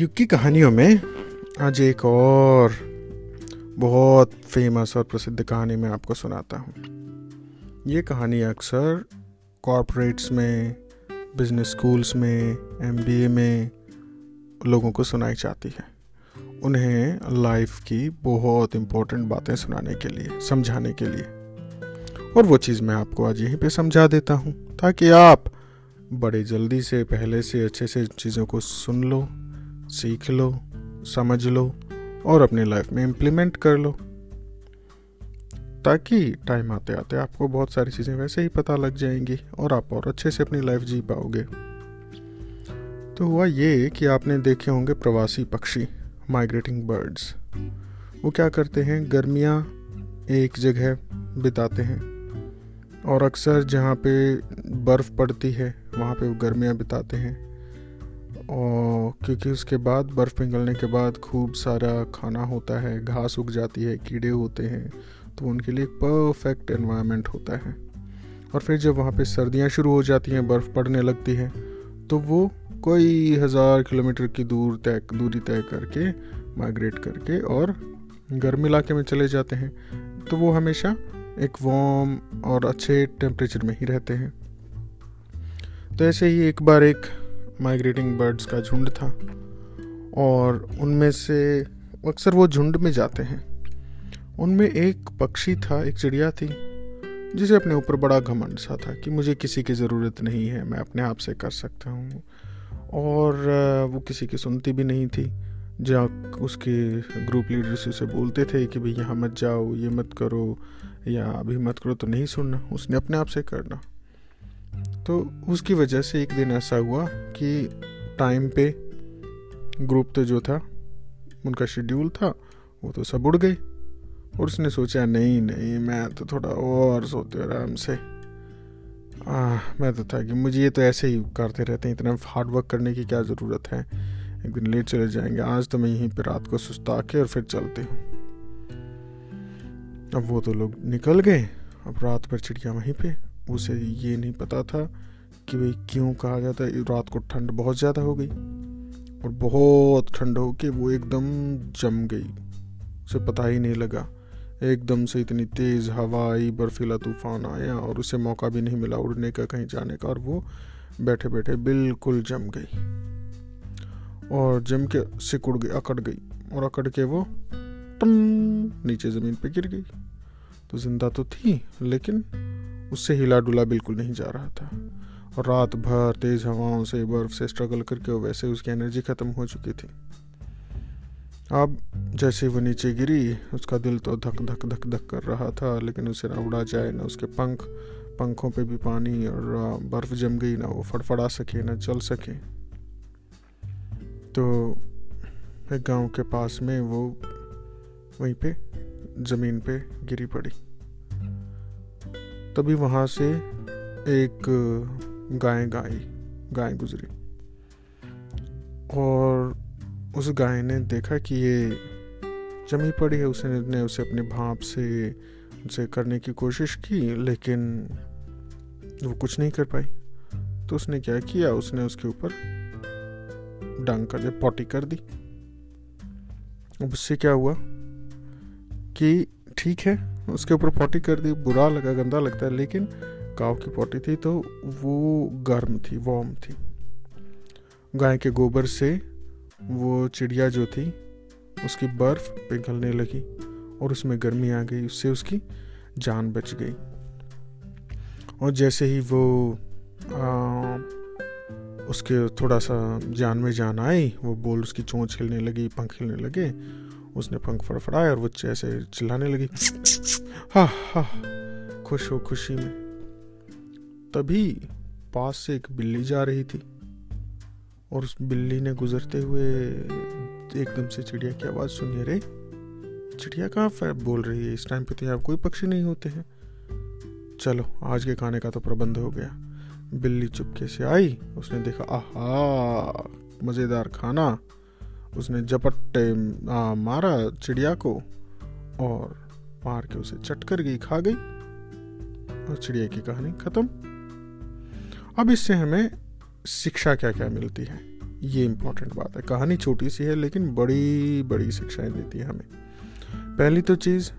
युग की कहानियों में आज एक और बहुत फेमस और प्रसिद्ध कहानी मैं आपको सुनाता हूँ। ये कहानी अक्सर कॉर्पोरेट्स में, बिजनेस स्कूल्स में, एमबीए में लोगों को सुनाई जाती है। उन्हें लाइफ की बहुत इम्पोर्टेंट बातें सुनाने के लिए, समझाने के लिए। और वो चीज़ मैं आपको आज यहीं पे समझा देता हूँ ताकि आप बड़े जल्दी से, पहले से अच्छे से चीज़ों को सुन लो, सीख लो, समझ लो और अपनी लाइफ में इम्प्लीमेंट कर लो, ताकि टाइम आते आते आपको बहुत सारी चीज़ें वैसे ही पता लग जाएंगी और आप और अच्छे से अपनी लाइफ जी पाओगे। तो हुआ ये कि आपने देखे होंगे प्रवासी पक्षी, माइग्रेटिंग बर्ड्स। वो क्या करते हैं, गर्मियाँ एक जगह बिताते हैं और अक्सर जहाँ पे बर्फ़ पड़ती है वहाँ पे वो गर्मियाँ बिताते हैं। और क्योंकि उसके बाद बर्फ़ पिघलने के बाद खूब सारा खाना होता है, घास उग जाती है, कीड़े होते हैं, तो उनके लिए परफेक्ट एनवायरनमेंट होता है। और फिर जब वहाँ पे सर्दियाँ शुरू हो जाती हैं, बर्फ़ पड़ने लगती है, तो वो कोई 1000 किलोमीटर की दूरी तय करके माइग्रेट करके और गर्म इलाके में चले जाते हैं। तो वो हमेशा एक वार्म और अच्छे टेम्परेचर में ही रहते हैं। तो ऐसे ही एक बार एक माइग्रेटिंग बर्ड्स का झुंड था और उनमें से अक्सर वो झुंड में जाते हैं। उनमें एक पक्षी था, एक चिड़िया थी, जिसे अपने ऊपर बड़ा घमंड सा था कि मुझे किसी की ज़रूरत नहीं है, मैं अपने आप से कर सकता हूँ। और वो किसी की सुनती भी नहीं थी। जहाँ उसके ग्रुप लीडर्स उसे बोलते थे कि भाई यहाँ मत जाओ, ये मत करो या अभी मत करो, तो नहीं सुनना, उसने अपने आप से करना। तो उसकी वजह से एक दिन ऐसा हुआ कि टाइम पे ग्रुप तो जो था, उनका शेड्यूल था, वो तो सब उड़ गए। और उसने सोचा नहीं मैं तो थोड़ा और सोते आराम से, मैं तो था कि मुझे ये तो ऐसे ही करते रहते हैं, इतना हार्ड वर्क करने की क्या ज़रूरत है, एक दिन लेट चले जाएंगे, आज तो मैं यहीं पे रात को सुस्ता के और फिर चलते हूँ। अब वो तो लोग निकल गए। अब रात भर चिड़िया वहीं पे, उसे ये नहीं पता था कि भाई क्यों कहा जाता है। रात को ठंड बहुत ज़्यादा हो गई और बहुत ठंड हो के वो एकदम जम गई, उसे पता ही नहीं लगा। एकदम से इतनी तेज़ हवा आई, बर्फीला तूफान आया और उसे मौका भी नहीं मिला उड़ने का, कहीं जाने का, और वो बैठे बैठे बिल्कुल जम गई और जम के सिकुड़ गई, अकड़ गई और अकड़ के वो नीचे ज़मीन पे गिर गई। तो जिंदा तो थी लेकिन उससे हिला डुला बिल्कुल नहीं जा रहा था। और रात भर तेज़ हवाओं से, बर्फ़ से स्ट्रगल करके वैसे उसकी एनर्जी ख़त्म हो चुकी थी। अब जैसे वो नीचे गिरी, उसका दिल तो धक धक धक धक कर रहा था, लेकिन उसे ना उड़ा जाए, ना उसके पंखों पे भी पानी और बर्फ़ जम गई, ना वो फड़फड़ा सके, ना चल सके। तो एक गांव के पास में वो वहीं पे ज़मीन पे गिरी पड़ी। तभी वहाँ से एक गाय गुजरी और उस गाय ने देखा कि ये जमी पड़ी है। उसने उसे अपने भाप से उसे करने की कोशिश की, लेकिन वो कुछ नहीं कर पाई। तो उसने क्या किया, उसने उसके ऊपर डांग कर दे, पॉटी कर दी। अब उससे क्या हुआ कि ठीक है, उसके ऊपर पॉटी कर दी, बुरा लगा, गंदा लगता है, लेकिन गांव की पॉटी थी तो वो गर्म थी, वार्म थी। गाय के गोबर से वो चिड़िया जो थी उसकी बर्फ पिघलने लगी और उसमें गर्मी आ गई, उससे उसकी जान बच गई। और जैसे ही वो उसके थोड़ा सा जान में जान आई, वो बोल, उसकी चोंच हिलने लगी, पंख हिलने लगे, उसने पंख फड़फड़ाए और वो ऐसे चिल्लाने लगी, हा हा, खुश हो खुशी में। तभी पास से एक बिल्ली जा रही थी और उस बिल्ली ने गुजरते हुए एकदम से चिड़िया की आवाज़ सुनी। अरे चिड़िया कहाँ बोल रही है, इस टाइम पे तो यहाँ कोई पक्षी नहीं होते हैं, चलो आज के खाने का तो प्रबंध हो गया। बिल्ली चुपके से आई, उसने देखा, आहा मज़ेदार खाना। उसने झपट्टे मारा चिड़िया को और मार के उसे चट कर गई, खा गई और चिड़िया की कहानी खत्म। अब इससे हमें शिक्षा क्या क्या मिलती है, ये इम्पोर्टेंट बात है। कहानी छोटी सी है लेकिन बड़ी बड़ी शिक्षाएं देती है हमें। पहली तो चीज़,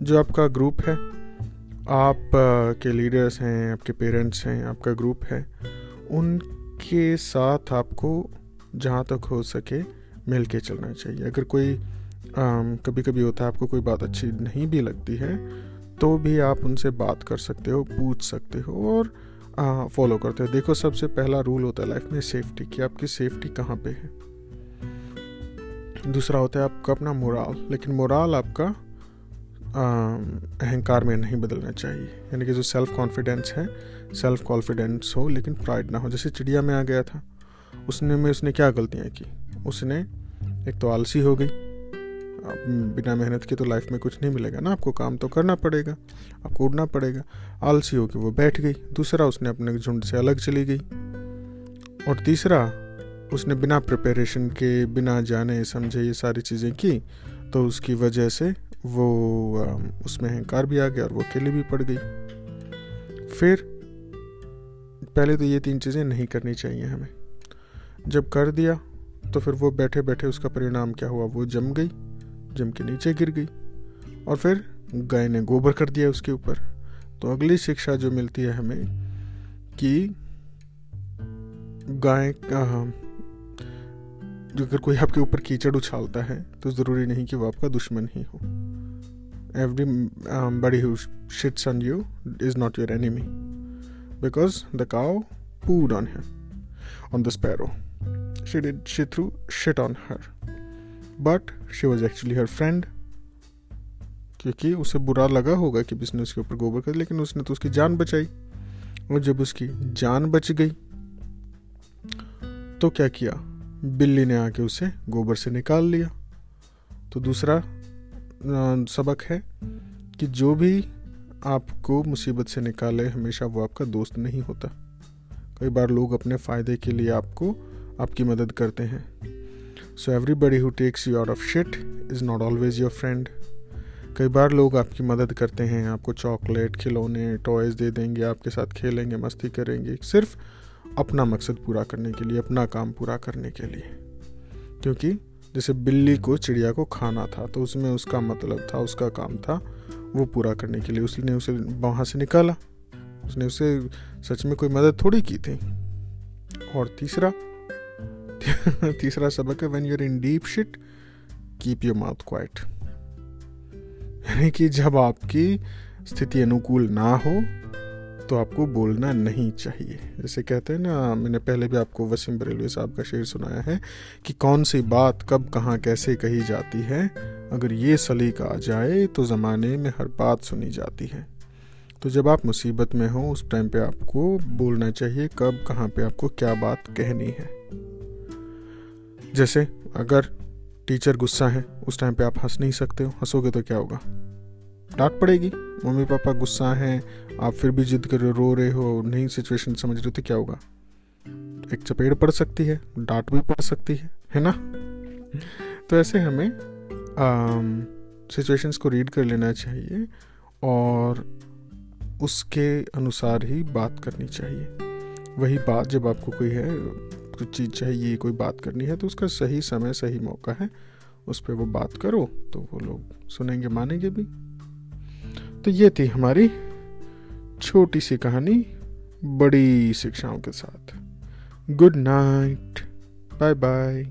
जो आपका ग्रुप है, आप के लीडर्स हैं, आपके पेरेंट्स हैं, आपका ग्रुप है, उनके साथ आपको जहाँ तक हो सके मिल के चलना चाहिए। अगर कोई कभी कभी होता है आपको कोई बात अच्छी नहीं भी लगती है तो भी आप उनसे बात कर सकते हो, पूछ सकते हो और फॉलो करते हो। देखो, सबसे पहला रूल होता है लाइफ में सेफ्टी, कि आपकी सेफ्टी कहाँ पे है। दूसरा होता है आपका अपना मोराल, लेकिन मोराल आपका अहंकार में नहीं बदलना चाहिए। यानी कि जो सेल्फ कॉन्फिडेंस है, सेल्फ कॉन्फिडेंस हो लेकिन प्राइड ना हो। जैसे चिड़िया में आ गया था, उसने क्या गलतियाँ की। उसने एक तो आलसी हो गई, बिना मेहनत के तो लाइफ में कुछ नहीं मिलेगा ना, आपको काम तो करना पड़ेगा, आपको उड़ना पड़ेगा। आलसी हो के वो बैठ गई। दूसरा, उसने अपने झुंड से अलग चली गई। और तीसरा, उसने बिना प्रिपरेशन के, बिना जाने समझे ये सारी चीज़ें की, तो उसकी वजह से वो उसमें अहंकार भी आ गया और वो अकेली भी पड़ गई। फिर पहले तो ये 3 चीज़ें नहीं करनी चाहिए हमें। जब कर दिया तो फिर वो बैठे बैठे उसका परिणाम क्या हुआ, वो जम गई, जम के नीचे गिर गई और फिर गाय ने गोबर कर दिया उसके ऊपर। तो अगली शिक्षा जो मिलती है हमें कि गाय अगर कोई आपके ऊपर कीचड़ उछालता है तो ज़रूरी नहीं कि वो आपका दुश्मन ही हो। Everybody who shits on you is not your enemy, because the cow pooed on him, on the sparrow. She threw shit on her, but she was actually her friend. क्योंकि उसे बुरा लगा होगा कि उसने उसके ऊपर गोबर कर, लेकिन उसने तो उसकी जान बचाई। और जब उसकी जान बच गई तो क्या किया, बिल्ली ने आके उसे गोबर से निकाल लिया। तो दूसरा सबक है कि जो भी आपको मुसीबत से निकाले हमेशा वो आपका दोस्त नहीं होता। कई बार लोग अपने फ़ायदे के लिए आपकी मदद करते हैं। So everybody who takes you out of shit is not always your friend. कई बार लोग आपकी मदद करते हैं, आपको चॉकलेट, खिलौने, टॉयज़ दे देंगे, आपके साथ खेलेंगे, मस्ती करेंगे, सिर्फ अपना मकसद पूरा करने के लिए, अपना काम पूरा करने के लिए। क्योंकि जैसे बिल्ली को चिड़िया को खाना था तो उसमें उसका मतलब था, उसका काम था वो पूरा करने के लिए, उसने उसे वहाँ से निकाला। उसने उसे सच में कोई मदद थोड़ी की थी। और तीसरा सबक है, when you are in deep shit keep your mouth quiet. यानी कि जब आपकी स्थिति अनुकूल ना हो तो आपको बोलना नहीं चाहिए। जैसे कहते हैं ना, मैंने पहले भी आपको वसीम बरेलवी साहब का शेर सुनाया है कि कौन सी बात कब कहाँ कैसे कही जाती है, अगर ये सलीका आ जाए तो ज़माने में हर बात सुनी जाती है। तो जब आप मुसीबत में हो उस टाइम पे आपको बोलना चाहिए कब कहाँ पे आपको क्या बात कहनी है। जैसे अगर टीचर गुस्सा है उस टाइम पे आप हंस नहीं सकते हो, हंसोगे तो क्या होगा, डांट पड़ेगी। मम्मी पापा गुस्सा हैं, आप फिर भी जिद कर रहे हो, रो रहे हो, नहीं सिचुएशन समझ रहे हो तो क्या होगा, एक चपेट पड़ सकती है, डांट भी पड़ सकती है ना। तो ऐसे हमें सिचुएशंस को रीड कर लेना चाहिए और उसके अनुसार ही बात करनी चाहिए। वही बात जब आपको कुछ चीज़ चाहिए, कोई बात करनी है तो उसका सही समय, सही मौका है, उस पर वो बात करो तो वो लोग सुनेंगे, मानेंगे भी। तो ये थी हमारी छोटी सी कहानी बड़ी शिक्षाओं के साथ। Good night, bye bye.